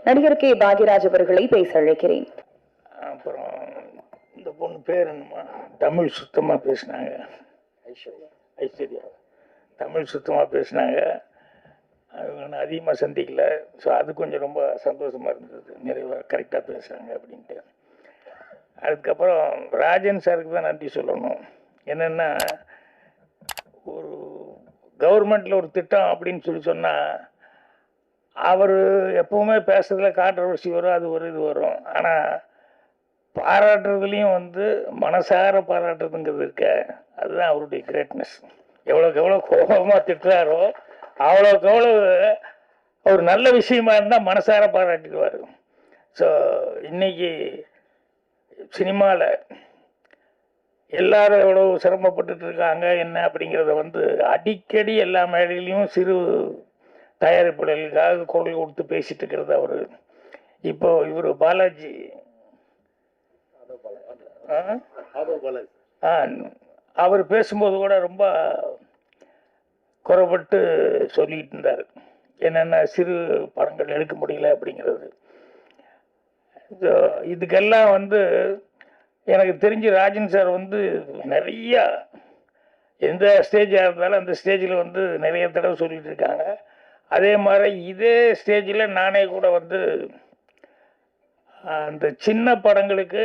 நடிகர் கே பாக்யராஜ் அவர்களை பேச அழைக்கிறேன். அப்புறம் இந்த பொண்ணு பேர் என்னமா, தமிழ் சுத்தமாக பேசினாங்க. ஐஸ்வர்யா தமிழ் சுத்தமாக பேசினாங்க. நான் அதிகமாக சந்திக்கல. ஸோ அது கொஞ்சம் ரொம்ப சந்தோஷமாக இருந்தது, நிறைவாக கரெக்டாக பேசுகிறாங்க அப்படின்ட்டு. அதுக்கப்புறம் ராஜன் சாருக்கு தான் நன்றி சொல்லணும். என்னென்னா, ஒரு கவர்மெண்ட்டில் ஒரு திட்டம் அப்படின்னு சொல்லி சொன்னால் அவர் எப்பவுமே பேசுறதுல கான்ட்ரவர்சி வரும், அது ஒரு இது வரும். ஆனால் பாராட்டுறதுலேயும் மனசார பாராட்டுறதுங்கிறது இருக்க, அதுதான் அவருடைய கிரேட்னஸ். எவ்வளோக்கு எவ்வளோ கோபமாக திட்டுறாரோ அவ்வளோக்கு எவ்வளோ ஒரு நல்ல விஷயமா இருந்தால் மனசார பாராட்டிடுவார். ஸோ இன்னைக்கு சினிமாவில் எல்லாரும் எவ்வளோ சிரமப்பட்டுட்டு இருக்காங்க என்ன அப்படிங்கிறத அடிக்கடி எல்லா மேடையிலையும் சிறு தயாரிப்பாளர்களுக்காக குரல் கொடுத்து பேசிட்டு இருக்கிறது அவர். இப்போ இவர் பாலாஜி அவர் பேசும்போது கூட ரொம்ப குறைபட்டு சொல்லிட்டு இருந்தார். என்னென்ன சிறு படங்கள் எடுக்க முடியல அப்படிங்கிறது. இதுக்கெல்லாம் எனக்கு தெரிஞ்சு ராஜன் சார் நிறைய எந்த ஸ்டேஜாக இருந்தாலும் அந்த ஸ்டேஜில் நிறைய தடவை சொல்லிட்டு இருக்காங்க. அதே மாதிரி இதே ஸ்டேஜில் நானே கூட அந்த சின்ன படங்களுக்கு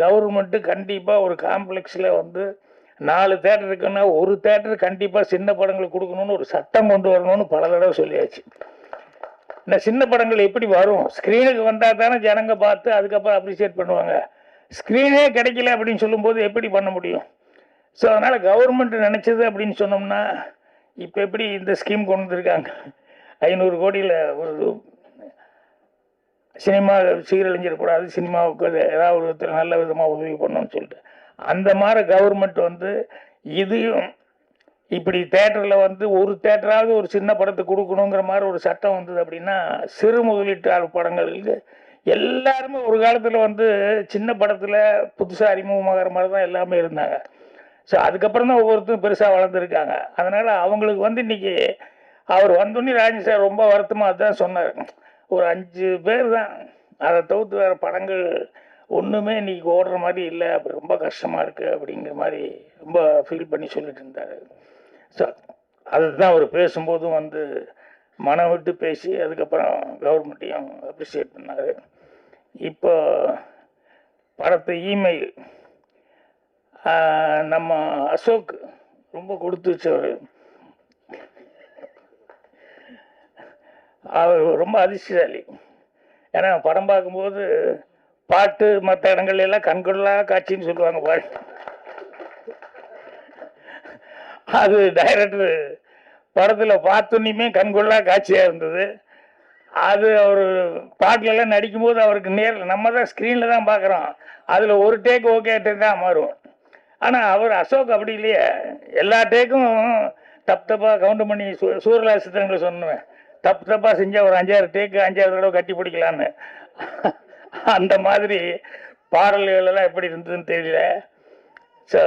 கவர்மெண்ட்டு கண்டிப்பாக ஒரு காம்ப்ளெக்ஸில் 4 தேட்டர் இருக்குன்னா ஒரு தேட்டர் கண்டிப்பாக சின்ன படங்களுக்கு கொடுக்கணும்னு ஒரு சட்டம் கொண்டு வரணும்னு பல தடவை சொல்லியாச்சு. இந்த சின்ன படங்கள் எப்படி வரும்? ஸ்க்ரீனுக்கு வந்தால் தானே ஜனங்க பார்த்து அதுக்கப்புறம் அப்ரிஷியேட் பண்ணுவாங்க. ஸ்க்ரீனே கிடைக்கல அப்படின்னு சொல்லும்போது எப்படி பண்ண முடியும்? ஸோ அதனால் கவர்மெண்ட் நினச்சது அப்படின்னு சொன்னோம்னா, இப்போ எப்படி இந்த ஸ்கீம் கொண்டு வந்திருக்காங்க, 500 கோடியில் ஒரு சினிமா சீரழிஞ்சிடக்கூடாது, சினிமாவுக்கு ஏதாவது ஒரு விதத்தில் நல்ல விதமாக உதவி பண்ணணும்னு சொல்லிட்டு அந்த மாதிரி கவர்மெண்ட் இதையும் இப்படி தேட்டரில் ஒரு தேட்டராவது ஒரு சின்ன படத்துக்கு கொடுக்கணுங்கிற மாதிரி ஒரு சட்டம் வந்தது அப்படின்னா, சிறு முதலீட்டாளர் படங்களுக்கு எல்லாருமே ஒரு காலத்தில் சின்ன படத்தில் புதுசாக அறிமுகமாகிற மாதிரி தான் எல்லாமே இருந்தாங்க. ஸோ அதுக்கப்புறம் தான் ஒவ்வொருத்தரும் பெருசாக வளர்ந்துருக்காங்க. அதனால் அவங்களுக்கு இன்னைக்கு அவர் வந்தோடனே ராஜன் சார் ரொம்ப வருத்தமாக அதுதான் சொன்னார். ஒரு 5 பேர் தான், அதை தவிர்த்து வேறு படங்கள் ஒன்றுமே இன்றைக்கி ஓடுற மாதிரி இல்லை, அப்படி ரொம்ப கஷ்டமாக இருக்குது அப்படிங்கிற மாதிரி ரொம்ப ஃபீல் பண்ணி சொல்லிட்டு இருந்தார். ஸோ அதுதான் அவர் பேசும்போதும் மனம் விட்டு பேசி அதுக்கப்புறம் கவர்மெண்ட்டையும் அப்ரிஷியேட் பண்ணார். இப்போ படத்தை இமெயில் நம்ம அசோக் ரொம்ப கொடுத்து வச்சவர். அவர் ரொம்ப அதிர்ஷ்டசாலி. ஏன்னா படம் பார்க்கும்போது பாட்டு மற்ற இடங்கள்ல எல்லாம் கண்கொள்ளா காட்சின்னு சொல்லுவாங்க பாரு. அது டைரக்டர் படத்தில் பார்த்தோன்னையுமே கண்கொள்ளா காட்சியாக இருந்தது. அது அவர் பாட்டிலெல்லாம் நடிக்கும்போது அவருக்கு நேரில் நம்ம தான் ஸ்க்ரீனில் தான் பார்க்குறோம், அதில் ஒரு டேக் ஓகே தான் மாறும். ஆனால் அவர் அசோக் அப்படி இல்லையே, எல்லா டேக்கும் தப்பாக கவுண்ட் பண்ணி சூரலா சித்திரங்களை சொன்னேன், தப்பாக செஞ்சால் ஒரு 5-6 டேக்கு 5-6 தடவை கட்டி பிடிக்கலான்னு. அந்த மாதிரி பாடல்கள் எல்லாம் எப்படி இருந்ததுன்னு தெரியல. ஸோ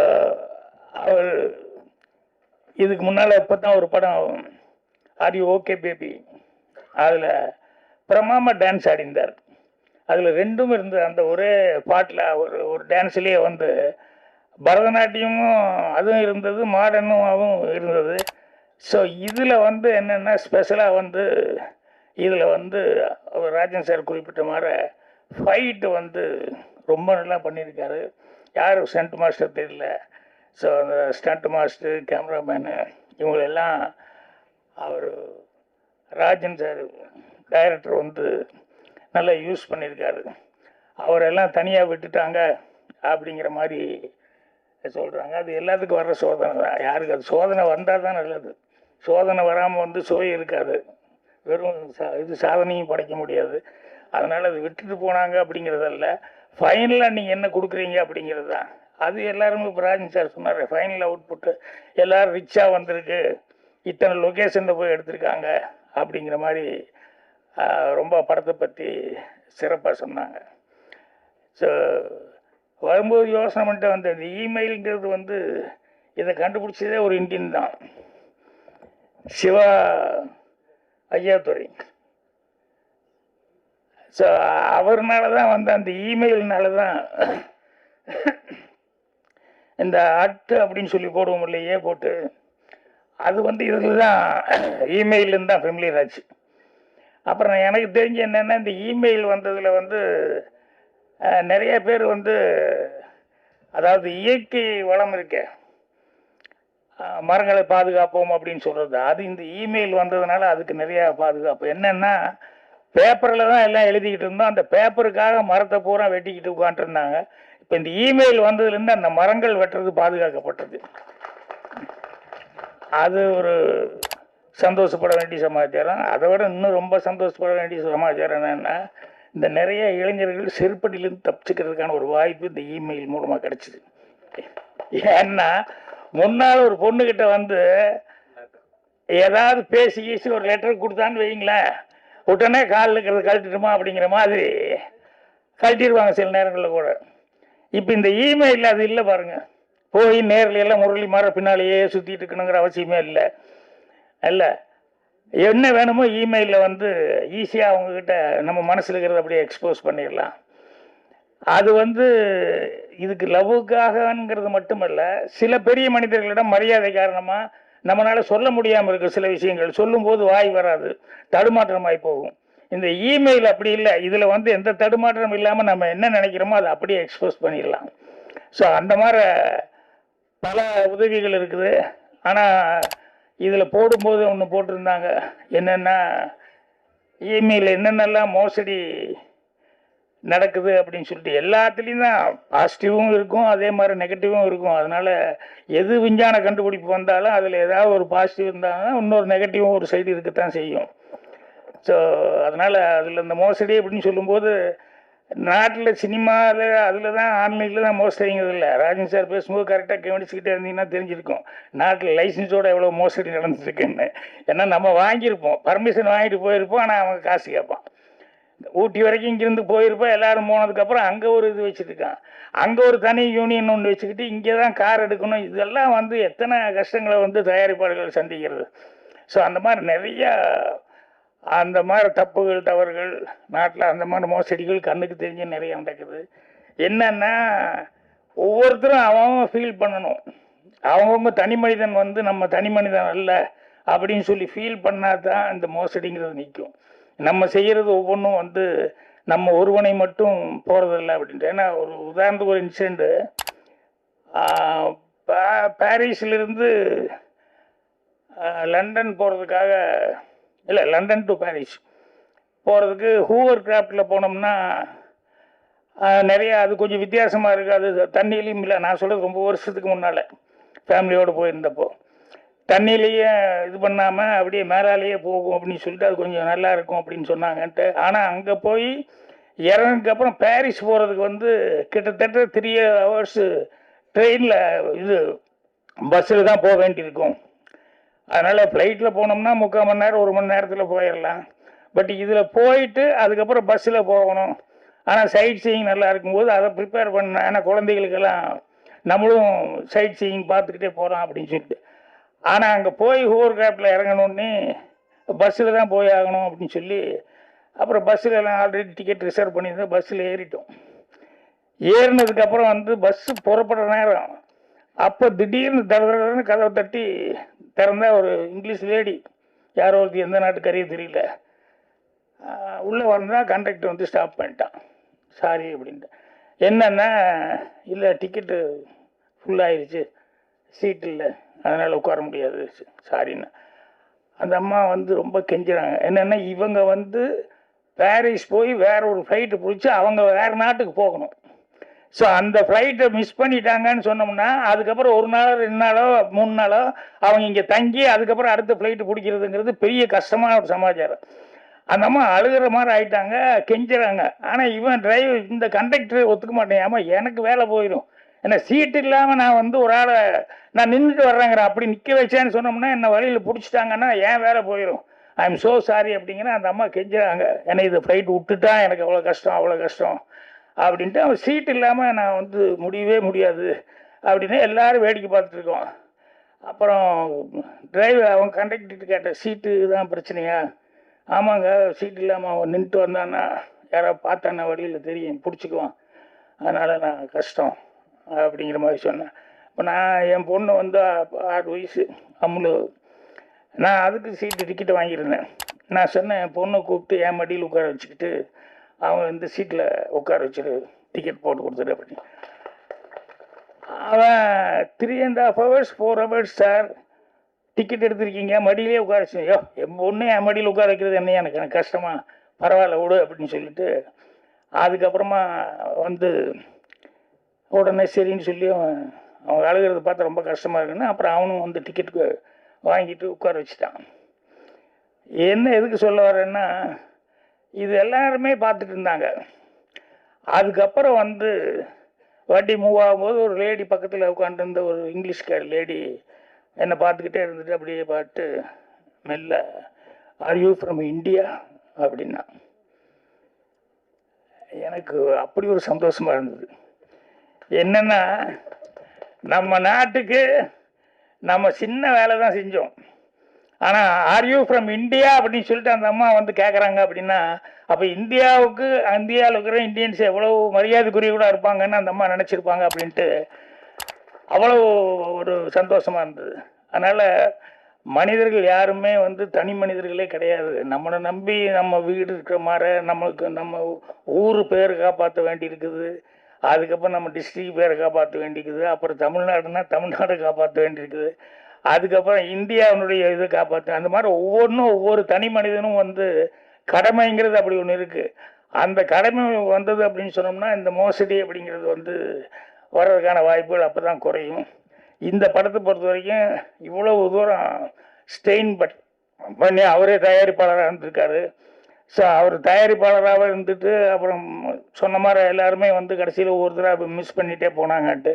அவர் இதுக்கு முன்னால் இப்போ தான் ஒரு படம் ஆர் யூ ஓகே பேபி, அதில் பிரமாமா டான்ஸ் ஆடிந்தார். அதில் ரெண்டும் இருந்தது. அந்த ஒரே பாட்டில் ஒரு டான்ஸ்லேயே பரதநாட்டியமும் அதுவும் இருந்தது, மாடர்னும் அதுவும் இருந்தது. ஸோ இதில் என்னென்னா ஸ்பெஷலாக இதில் அவர் ராஜன் சார் குறிப்பிட்ட மாதிரி ஃபைட்டு ரொம்ப நல்லா பண்ணியிருக்காரு. யார் ஸ்டண்ட் மாஸ்டர் தெரியல. ஸோ அந்த ஸ்டண்ட் மாஸ்டர், கேமராமேனு இவங்களெல்லாம் அவர் ராஜன் சார் டைரக்டர் நல்லா யூஸ் பண்ணியிருக்காரு. அவரெல்லாம் தனியாக விட்டுட்டாங்க அப்படிங்கிற மாதிரி சொல்கிறாங்க. அது எல்லாத்துக்கும் வர்ற சோதனை தான். யாருக்கு அது சோதனை வந்தால் தான் நல்லது. சோதனை வராமல் சுவை இருக்காது, வெறும் இது சாதனையும் படைக்க முடியாது. அதனால் அது விட்டுட்டு போனாங்க அப்படிங்கிறதல்ல, ஃபைனலாக நீங்கள் என்ன கொடுக்குறீங்க அப்படிங்கிறது தான். அது எல்லாருமே இப்போ ராஜன் சார் சொன்னார், ஃபைனல் அவுட்புட்டு எல்லோரும் ரிச்சாக வந்திருக்கு, இத்தனை லொக்கேஷனில் போய் எடுத்திருக்காங்க அப்படிங்கிற மாதிரி ரொம்ப படத்தை பற்றி சிறப்பாக சொன்னாங்க. ஸோ வரும்போது யோசனை பண்ணிட்டு வந்த இந்த இமெயிலுங்கிறது இதை கண்டுபிடிச்சதே ஒரு இந்தியன் தான், சிவா ஐயாத்துறை. ஸோ அவர்னால தான் வந்து அந்த இமெயில்னால தான் இந்த அட்டு அப்படின்னு சொல்லி போடுவோம் இல்லையே போட்டு அது வந்து இதில் தான் இமெயிலேருந்து தான் ஃபெமிலியர் ஆச்சு. அப்புறம் எனக்கு தெரிஞ்சு என்னென்னா இந்த இமெயில் வந்ததில் வந்து நிறைய பேர் வந்து அதாவது இயற்கை வளம் இருக்கே மரங்களை பாதுகாப்போம் அப்படின்னு சொல்கிறது அது இந்த இமெயில் வந்ததுனால அதுக்கு நிறையா பாதுகாப்பு. என்னென்னா பேப்பரில் தான் எல்லாம் எழுதிக்கிட்டு இருந்தோம், அந்த பேப்பருக்காக மரத்தை பூரா வெட்டிக்கிட்டு உட்காந்துருந்தாங்க. இப்போ இந்த இமெயில் வந்ததுலேருந்து அந்த மரங்கள் வெட்டுறது பாதுகாக்கப்பட்டது. அது ஒரு சந்தோஷப்பட வேண்டிய சமாச்சாரம். அதை விட இன்னும் ரொம்ப சந்தோஷப்பட வேண்டிய சமாச்சாரம் என்னென்னா இந்த நிறைய இளைஞர்கள் செருப்படியிலேருந்து தப்பிச்சுக்கிறதுக்கான ஒரு வாய்ப்பு இந்த இமெயில் மூலமாக கிடச்சிது. ஏன்னா முன்னால் ஒரு பொண்ணுக்கிட்ட வந்து ஏதாவது பேசி ஒரு லெட்டர் கொடுத்தான்னு வைங்களேன், உடனே காலில் இருக்கிறது கழட்டிடுமா அப்படிங்கிற மாதிரி கழட்டிடுவாங்க சில நேரங்களில் கூட. இப்போ இந்த இமெயில் அது இல்லை பாருங்கள், போய் நேரில் எல்லாம் முரளி மாற பின்னாலேயே சுற்றிட்டு இருக்கணுங்கிற அவசியமே இல்லை. இல்லை என்ன வேணுமோ இமெயிலில் வந்து ஈஸியாக அவங்கக்கிட்ட நம்ம மனசில் இருக்கிறத அப்படியே எக்ஸ்போஸ் பண்ணிடலாம். அது வந்து இதுக்கு லவ்வுக்காகங்கிறது மட்டுமல்ல, சில பெரிய மனிதர்களிடம் மரியாதை காரணமாக நம்மளால் சொல்ல முடியாமல் இருக்க சில விஷயங்கள் சொல்லும்போது வாய் வராது, தடுமாற்றமாகி போகும். இந்த இமெயில் அப்படி இல்லை, இதில் வந்து எந்த தடுமாற்றம் இல்லாமல் நம்ம என்ன நினைக்கிறோமோ அதை அப்படியே எக்ஸ்போஸ் பண்ணிடலாம். ஸோ அந்த மாதிரி பல உதவிகள் இருக்குது. ஆனால் இதில் போடும்போது ஒன்று போட்டிருந்தாங்க, என்னென்னா இமெயில் என்னென்னலாம் மோசடி நடக்குது அப்படின்னு சொல்லிட்டு. எல்லாத்துலேயும் தான் பாசிட்டிவும் இருக்கும், அதே மாதிரி நெகட்டிவும் இருக்கும். அதனால் எது விஞ்ஞான கண்டுபிடிப்பு வந்தாலும் அதில் ஏதாவது ஒரு பாசிட்டிவ் இருந்தாலும் இன்னொரு நெகட்டிவும் ஒரு சைடு இருக்கத்தான் செய்யும். ஸோ அதனால் அதில் இந்த மோசடி அப்படின்னு சொல்லும்போது நாட்டில் சினிமாவில் அதில் தான் ஆன்லைனில் தான் மோசடிங்கிறது இல்லை. ராஜன் சார் பேசும்போது கரெக்டாக கவனிச்சுக்கிட்டே இருந்தீங்கன்னா தெரிஞ்சிருக்கும் நாட்டில் லைசன்ஸோடு எவ்வளோ மோசடி நடந்துட்டுருக்குன்னு. ஏன்னா நம்ம வாங்கியிருப்போம், பர்மிஷன் வாங்கிட்டு போயிருப்போம், ஆனால் அவங்க காசு கேட்பான். ஊட்டி வரைக்கும் இங்கேருந்து போயிருப்போம், எல்லோரும் போனதுக்கப்புறம் அங்கே ஒரு இது வச்சுருக்கான், அங்கே ஒரு தனி யூனியன் ஒன்று வச்சுக்கிட்டு இங்கே தான் கார் எடுக்கணும். இதெல்லாம் வந்து எத்தனை கஷ்டங்களை வந்து தயாரிப்பாளர்கள் சந்திக்கிறது. ஸோ அந்த மாதிரி நிறையா அந்த மாதிரி தப்புகள் தவறுகள் நாட்டில் அந்த மாதிரி மோசடிகள் கண்ணுக்கு தெரிஞ்சு நிறைய நடக்குது. என்னன்னா ஒவ்வொருத்தரும் அவன் ஃபீல் பண்ணணும், அவங்கவுங்க தனி மனிதன் வந்து நம்ம தனி மனிதன் அல்ல அப்படின்னு சொல்லி ஃபீல் பண்ணால் தான் இந்த மோசடிங்கிறது நிற்கும். நம்ம செய்கிறது ஒவ்வொன்றும் வந்து நம்ம ஒருவனை மட்டும் போகிறதில்ல அப்படின்ட்டு. ஏன்னா ஒரு உதாரணத்துக்கு ஒரு இன்சிடெண்ட்டு, பாரிஸிலிருந்து லண்டன் போகிறதுக்காக, இல்லை லண்டன் டு பாரிஸ் போகிறதுக்கு ஹூவர் கிராஃப்டில் போனோம்னா நிறையா அது கொஞ்சம் வித்தியாசமாக இருக்குது. அது தண்ணியிலையும் இல்லை, நான் சொல்கிறது ரொம்ப வருஷத்துக்கு முன்னால் ஃபேமிலியோடு போயிருந்தப்போ தண்ணியிலேயே இது பண்ணாமல் அப்படியே மேலாலேயே போகும் அப்படின்னு சொல்லிட்டு அது கொஞ்சம் நல்லா இருக்கும் அப்படின்னு சொன்னாங்கன்ட்டு. ஆனால் அங்கே போய் இறங்குக்கப்புறம் பாரிஸ் போகிறதுக்கு வந்து கிட்டத்தட்ட 3 hours ட்ரெயினில் இது பஸ்ஸில் தான் போக வேண்டியிருக்கும். அதனால் ஃப்ளைட்டில் போனோம்னா 3/4 மணி நேரம் 1 மணி நேரத்தில் போயிடலாம். பட் இதில் போயிட்டு அதுக்கப்புறம் பஸ்ஸில் போகணும். ஆனால் சைட் சீயிங் நல்லா இருக்கும்போது அதை ப்ரிப்பேர் பண்ணேன். ஏன்னா குழந்தைகளுக்கெல்லாம் நம்மளும் சைட் சீயிங் பார்த்துக்கிட்டே போகிறோம் அப்படின்னு சொல்லிட்டு. ஆனால் அங்கே போய் ஹோவர் கிராஃப்டில் இறங்கணுன்னே பஸ்ஸில் தான் போய் ஆகணும் அப்படின்னு சொல்லி அப்புறம் பஸ்ஸில் எல்லாம் ஆல்ரெடி டிக்கெட் ரிசர்வ் பண்ணியிருந்தேன். பஸ்ஸில் ஏறிட்டோம். ஏறினதுக்கப்புறம் வந்து பஸ்ஸு புறப்படுற நேரம் அப்போ திடீர்னு தடன்னு கதவை தட்டி திறந்தா ஒரு இங்கிலீஷ் லேடி, யாரோ ஒருத்தி எந்த நாட்டுக்காரியே தெரியல, உள்ளே வந்தால் கண்டக்டர் வந்து ஸ்டாப் பண்ணிட்டான். சாரி அப்படின்ட்டு. என்னென்னா இல்லை டிக்கெட்டு ஃபுல்லாகிடுச்சு, சீட் இல்லை, அதனால் உட்கார முடியாது, சாரின்னு. அந்த அம்மா வந்து ரொம்ப கெஞ்சுறாங்க. என்னென்னா இவங்க வந்து பாரிஸ் போய் வேற ஒரு ஃப்ளைட்டு பிடிச்சி அவங்க வேறு நாட்டுக்கு போகணும். ஸோ அந்த ஃப்ளைட்டை மிஸ் பண்ணிட்டாங்கன்னு சொன்னோம்னா அதுக்கப்புறம் 1 நாளோ 2 நாளோ 3 நாளோ அவங்க இங்கே தங்கி அதுக்கப்புறம் அடுத்த ஃப்ளைட்டு பிடிக்கிறதுங்கிறது பெரிய கஷ்டமான ஒரு சமாச்சாரம். அந்த அம்மா அழுகிற மாதிரி ஆயிட்டாங்க, கெஞ்சுறாங்க. ஆனால் இவன் டிரைவர் இந்த கண்டக்டர் ஒத்துக்க மாட்டேன், ஆமாம் எனக்கு வேலை போயிடும், ஏன்னா சீட்டு இல்லாமல் நான் வந்து ஒரு ஆளை நான் நின்றுட்டு வர்றேங்கிறேன், அப்படி நிற்க வச்சேன்னு சொன்னோம்னா என்னை வழியில் பிடிச்சிட்டாங்கன்னா ஏன் வேலை போயிடும், ஐ எம் ஸோ சாரி அப்படிங்கிற அந்த அம்மா கெஞ்சுறாங்க. ஏன்னா இது ஃப்ளைட் விட்டுட்டா எனக்கு அவ்வளோ கஷ்டம் அவ்வளோ கஷ்டம் அப்படின்ட்டு. அவன் சீட் இல்லாமல் நான் வந்து முடியவே முடியாது அப்படின்னு எல்லாரும் வேடிக்கை பார்த்துட்ருக்கோம். அப்புறம் டிரைவர் அவன் கண்டக்டர்கிட்ட கேட்டேன், சீட்டு தான் பிரச்சனையா? ஆமாங்க, சீட் இல்லாமல் அவன் நின்றுட்டு வந்தான்னா யாராவது பார்த்தான வழியில் தெரியும், பிடிச்சிக்குவான், அதனால் நான் கஷ்டம் அப்படிங்கிற மாதிரி சொன்னேன். இப்போ நான் என் பொண்ணு வந்து 6 வயசு அம்முலு, நான் அதுக்கு சீட்டு டிக்கெட்டு வாங்கியிருந்தேன். நான் சொன்னேன், என் பொண்ணை கூப்பிட்டு என் மடியில் உட்கார வச்சுக்கிட்டு அவங்க இந்த சீட்டில் உட்கார வச்சுரு, டிக்கெட் போட்டு கொடுத்துரு அப்படின்னு. அவன் 3.5 hours 4 hours சார் டிக்கெட் எடுத்திருக்கீங்க, மடியிலே உட்கார வச்சு, ஐயோ என் பொண்ணு என் மடியில் உட்கார வைக்கிறது என்ன எனக்கு கஷ்டமா, பரவாயில்ல விடு அப்படின்னு சொல்லிட்டு அதுக்கப்புறமா வந்து உடனே சரின்னு சொல்லி அவங்க அழுகிறத பார்த்து ரொம்ப கஷ்டமாக இருக்குன்னு அப்புறம் அவனும் வந்து டிக்கெட்டுக்கு வாங்கிட்டு உட்கார வச்சுட்டான். என்ன எதுக்கு சொல்ல வரேன்னா, இது எல்லாருமே பார்த்துட்டு இருந்தாங்க. அதுக்கப்புறம் வந்து வண்டி மூவ் ஆகும்போது ஒரு லேடி பக்கத்தில் உட்காந்துருந்த ஒரு இங்கிலீஷ்கார லேடி என்னை பார்த்துக்கிட்டே இருந்துட்டு அப்படியே பார்த்து மெல்ல, ஆர் யூ ஃப்ரம் இந்தியா அப்படின்னா. எனக்கு அப்படி ஒரு சந்தோஷமாக இருந்தது. என்னென்னா, நம்ம நாட்டுக்கு நம்ம சின்ன வேலை தான் செஞ்சோம், ஆனால் ஆர் யூ ஃப்ரம் இந்தியா அப்படின்னு சொல்லிட்டு அந்த அம்மா வந்து கேட்குறாங்க அப்படின்னா, அப்போ இந்தியாவில் இருக்கிற இந்தியன்ஸ் எவ்வளோ மரியாதைக்குரிய கூட இருப்பாங்கன்னு அந்த அம்மா நினச்சிருப்பாங்க அப்படின்ட்டு அவ்வளோ ஒரு சந்தோஷமாக இருந்தது. அதனால் மனிதர்கள் யாருமே வந்து தனி மனிதர்களே கிடையாது. நம்மளை நம்பி நம்ம வீடு இருக்கிற மாதிரி நம்மளுக்கு நம்ம ஊர் பேர் காப்பாற்ற வேண்டி இருக்குது, அதுக்கப்புறம் நம்ம டிஸ்ட்ரிக்ட் பேரை காப்பாற்ற வேண்டியிருக்குது, அப்புறம் தமிழ்நாடுனா தமிழ்நாடு காப்பாற்ற வேண்டியிருக்குது, அதுக்கப்புறம் இந்தியாவினுடைய இதை காப்பாற்ற, அந்த மாதிரி ஒவ்வொன்றும் ஒவ்வொரு தனி மனிதனும் வந்து கடமைங்கிறது அப்படி ஒன்று இருக்குது. அந்த கடமை வந்தது அப்படின்னு சொன்னோம்னா இந்த மோசடி அப்படிங்கிறது வந்து வர்றதுக்கான வாய்ப்புகள் அப்போ தான் குறையும். இந்த படத்தை பொறுத்த வரைக்கும் இவ்வளவு தூரம் ஸ்டெயின் பண்ணி அவரே தயாரிப்பாளராக இருந்திருக்காரு. ஸோ அவர் தயாரிப்பாளராக இருந்துட்டு அப்புறம் சொன்ன மாதிரி எல்லாருமே வந்து கடைசியில் ஒவ்வொருத்தராக மிஸ் பண்ணிகிட்டே போனாங்கன்ட்டு.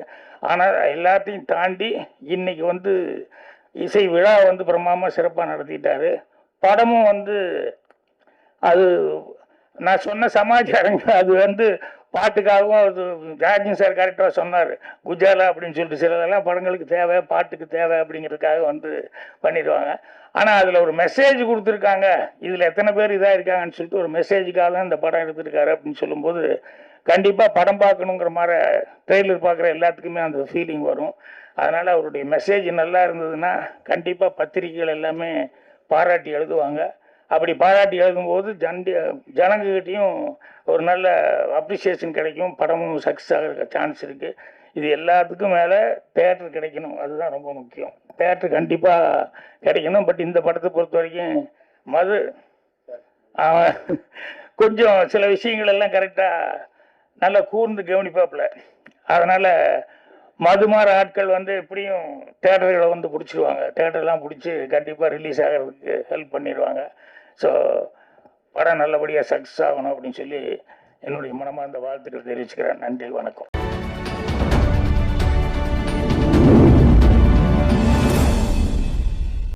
ஆனால் எல்லாத்தையும் தாண்டி இன்றைக்கி வந்து இசை விழா வந்து பிரமாதமாக சிறப்பாக நடத்திட்டார். படமும் வந்து அது நான் சொன்ன சமாச்சாரங்கள் அது வந்து பாட்டுக்காகவும் அது ராஜன் சார் கரெக்டாக சொன்னார், குஜாலா அப்படின்னு சொல்லிட்டு சிலதெல்லாம் படங்களுக்கு தேவை, பாட்டுக்கு தேவை அப்படிங்கிறதுக்காக வந்து பண்ணிடுவாங்க. ஆனால் அதில் ஒரு மெசேஜ் கொடுத்துருக்காங்க, இதில் எத்தனை பேர் இதாக இருக்காங்கன்னு சொல்லிட்டு ஒரு மெசேஜுக்காக தான் இந்த படம் எடுத்திருக்காரு அப்படின்னு சொல்லும்போது கண்டிப்பாக படம் பார்க்கணுங்கிற மாதிரி ட்ரெய்லர் பார்க்குற எல்லாத்துக்குமே அந்த ஃபீலிங் வரும். அதனால் அவருடைய மெசேஜ் நல்லா இருந்ததுன்னா கண்டிப்பாக பத்திரிகைகள் எல்லாமே பாராட்டி எழுதுவாங்க. அப்படி பாராட்டி எழுதும்போது ஜனங்ககிட்டையும் ஒரு நல்ல அப்ரிசியேஷன் கிடைக்கும், படமும் சக்ஸஸ் ஆகிற சான்ஸ் இருக்குது. இது எல்லாத்துக்கும் மேலே தேட்டர் கிடைக்கணும், அதுதான் ரொம்ப முக்கியம். தேட்டர் கண்டிப்பாக கிடைக்கணும். பட் இந்த படத்தை பொறுத்த வரைக்கும் மது கொஞ்சம் சில விஷயங்கள் எல்லாம் கரெக்டாக நல்லா கூர்ந்து கவனிப்பாப்புல. அதனால் மதுமாற ஆட்கள் வந்து எப்படியும் தேட்டர்களை வந்து பிடிச்சிருவாங்க, தேட்டர்லாம் பிடிச்சி கண்டிப்பாக ரிலீஸ் ஆகிறதுக்கு ஹெல்ப் பண்ணிடுவாங்க. ஸோ படம் நல்லபடியாக சக்ஸஸ் ஆகணும் அப்படின்னு சொல்லி என்னுடைய மனமார்ந்த வாழ்த்துக்கள் தெரிவிச்சுக்கிறேன். நன்றி, வணக்கம்.